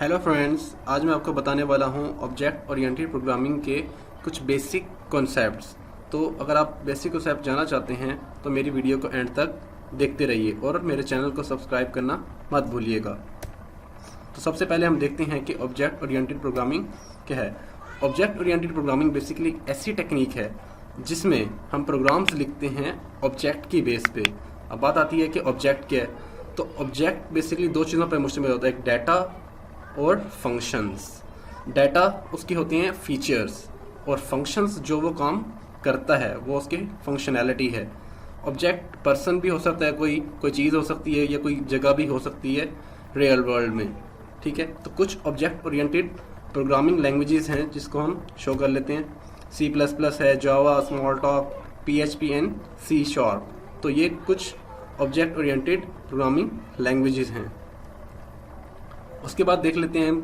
Hello friends, आज मैं आपको बताने वाला हूं ऑब्जेक्ट ओरिएंटेड प्रोग्रामिंग के कुछ बेसिक कॉन्सेप्ट्स। तो अगर आप बेसिक कॉन्सेप्ट जानना चाहते हैं तो मेरी वीडियो को एंड तक देखते रहिए और मेरे चैनल को सब्सक्राइब करना मत भूलिएगा। तो सबसे पहले हम देखते हैं कि ऑब्जेक्ट ओरिएंटेड प्रोग्रामिंग क्या है। ऑब्जेक्ट ओरिएंटेड प्रोग्रामिंग बेसिकली एक ऐसी टेक्निक है जिसमें हम प्रोग्राम्स लिखते हैं ऑब्जेक्ट की बेस पे। अब बात आती है कि ऑब्जेक्ट क्या है। तो ऑब्जेक्ट बेसिकली दो चीज़ों पर मुश्तमिल होता है, एक डाटा और फंक्शंस। डाटा उसकी होती हैं फीचर्स और फंक्शंस जो वो काम करता है वो उसकी फंक्शनैलिटी है। ऑब्जेक्ट पर्सन भी हो सकता है, कोई चीज़ हो सकती है या कोई जगह भी हो सकती है रियल वर्ल्ड में। ठीक है, तो कुछ ऑब्जेक्ट ओरिएंटेड प्रोग्रामिंग लैंग्वेजेस हैं जिसको हम शो कर लेते हैं। C++ है, Java, smalltalk, PHP and C#। तो ये कुछ ऑब्जेक्ट ओरिएंटेड प्रोग्रामिंग लैंग्वेजेस हैं। उसके बाद देख लेते हैं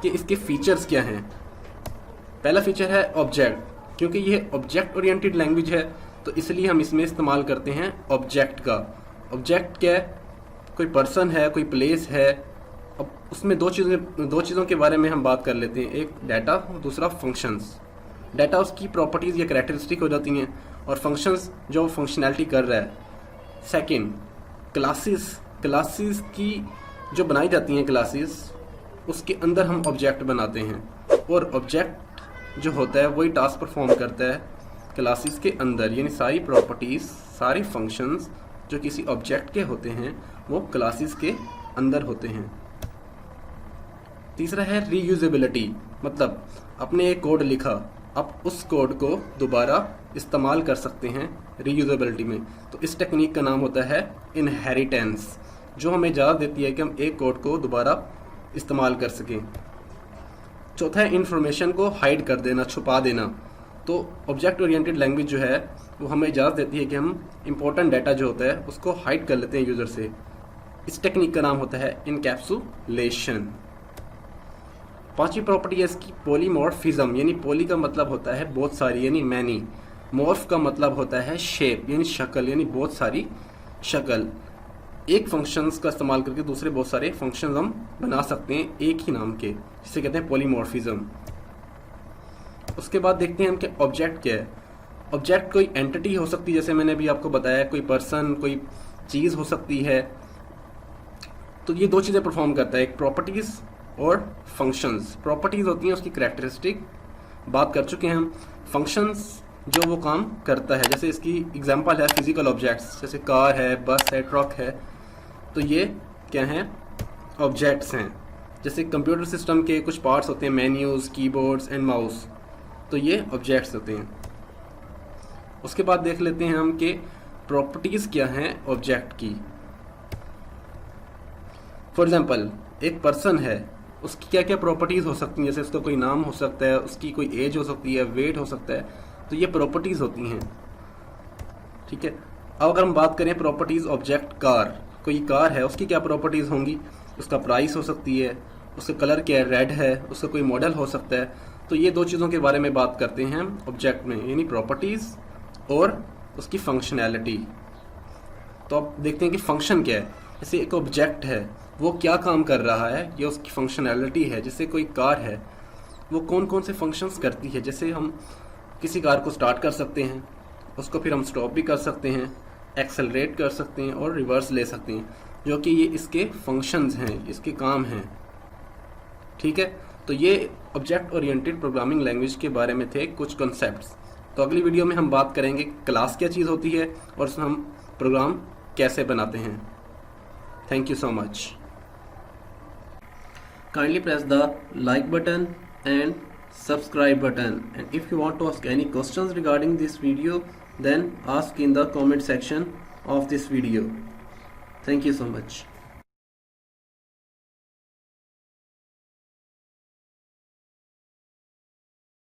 कि इसके फीचर्स क्या हैं। पहला फीचर है ऑब्जेक्ट। क्योंकि ये ऑब्जेक्ट ओरिएंटेड लैंग्वेज है तो इसलिए हम इसमें इस्तेमाल करते हैं ऑब्जेक्ट का। ऑब्जेक्ट क्या है? कोई पर्सन है, कोई प्लेस है। अब उसमें दो चीज़ों के बारे में हम बात कर लेते हैं, एक डाटा और दूसरा फंक्शंस। डाटा उसकी प्रॉपर्टीज़ या कैरेक्टरिस्टिक हो जाती हैं और फंक्शंस जो फंक्शनैलिटी कर रहा है। सेकंड, क्लासेस की जो बनाई जाती हैं क्लासेस, उसके अंदर हम ऑब्जेक्ट बनाते हैं और ऑब्जेक्ट जो होता है वही टास्क परफॉर्म करता है क्लासेस के अंदर। यानी सारी प्रॉपर्टीज़, सारी फंक्शंस जो किसी ऑब्जेक्ट के होते हैं वो क्लासेस के अंदर होते हैं। तीसरा है रीयूजेबिलिटी, मतलब आपने एक कोड लिखा, आप उस कोड को दोबारा इस्तेमाल कर सकते हैं रीयूजेबिलिटी में। तो इस टेक्निक का नाम होता है इनहेरिटेंस, जो हमें इजाज़त देती है कि हम एक कोड को दोबारा इस्तेमाल कर सकें। चौथा है इंफॉर्मेशन को हाइड कर देना, छुपा देना। तो ऑब्जेक्ट ओरिएंटेड लैंग्वेज जो है वो हमें इजाज़त देती है कि हम इंपॉर्टेंट डाटा जो होता है उसको हाइड कर लेते हैं यूज़र से। इस टेक्निक का नाम होता है इनकैप्सुलेशन। पांचवी प्रॉपर्टी है इसकी पॉलीमॉर्फिज्म। यानी पॉली का मतलब होता है बहुत सारी, यानी मैनी। मॉर्फ का मतलब होता है शेप, यानी शक्ल, यानी बहुत सारी शक्ल। एक फंक्शंस का इस्तेमाल करके दूसरे बहुत सारे फंक्शंस हम बना सकते हैं एक ही नाम के, जिसे कहते हैं पॉलीमॉर्फिज्म। उसके बाद देखते हैं हम कि ऑब्जेक्ट क्या है। ऑब्जेक्ट कोई एंटिटी हो सकती है, जैसे मैंने अभी आपको बताया, कोई पर्सन, कोई चीज़ हो सकती है। तो ये दो चीज़ें परफॉर्म करता है, एक प्रॉपर्टीज़ और फंक्शंस। प्रॉपर्टीज़ होती हैं उसकी कैरेक्टरिस्टिक, बात कर चुके हैं हम। फंक्शंस जो वो काम करता है, जैसे इसकी एग्जांपल है फिजिकल ऑब्जेक्ट्स, जैसे कार है, बस है, ट्रक है। तो ये क्या हैं? ऑब्जेक्ट्स हैं। जैसे कंप्यूटर सिस्टम के कुछ पार्ट्स होते हैं, मेन्यूज़, कीबोर्ड्स एंड माउस। तो ये ऑब्जेक्ट्स होते हैं। उसके बाद देख लेते हैं हम कि प्रॉपर्टीज़ क्या हैं ऑब्जेक्ट की। फॉर एग्जांपल, एक पर्सन है, उसकी क्या क्या प्रॉपर्टीज़ हो सकती हैं। जैसे उसका कोई नाम हो सकता है, उसकी कोई एज हो सकती है, वेट हो सकता है। तो ये प्रॉपर्टीज़ होती हैं। ठीक है, अब अगर हम बात करें प्रॉपर्टीज़ ऑब्जेक्ट कार, कोई कार है, उसकी क्या प्रॉपर्टीज़ होंगी? उसका प्राइस हो सकती है, उसका कलर क्या है, रेड है, उसका कोई मॉडल हो सकता है। तो ये दो चीज़ों के बारे में बात करते हैं ऑब्जेक्ट में, यानी प्रॉपर्टीज़ और उसकी फंक्शनैलिटी। तो अब देखते हैं कि फंक्शन क्या है। जैसे एक ऑब्जेक्ट है, वो क्या काम कर रहा है, ये उसकी फंक्शनैलिटी है। जैसे कोई कार है, वो कौन कौन से फंक्शंस करती है। जैसे हम किसी कार को स्टार्ट कर सकते हैं, उसको फिर हम स्टॉप भी कर सकते हैं, एक्सेलरेट कर सकते हैं और रिवर्स ले सकते हैं, जो कि ये इसके फंक्शंस हैं, इसके काम हैं। ठीक है, तो ये ऑब्जेक्ट ओरिएंटेड प्रोग्रामिंग लैंग्वेज के बारे में थे कुछ कॉन्सेप्ट्स। तो अगली वीडियो में हम बात करेंगे क्लास क्या चीज़ होती है और उसमें हम प्रोग्राम कैसे बनाते हैं। Thank you so much. Kindly press the like button and subscribe button, and if you want to ask any questions regarding this video, then ask in the comment section of this video. Thank you so much.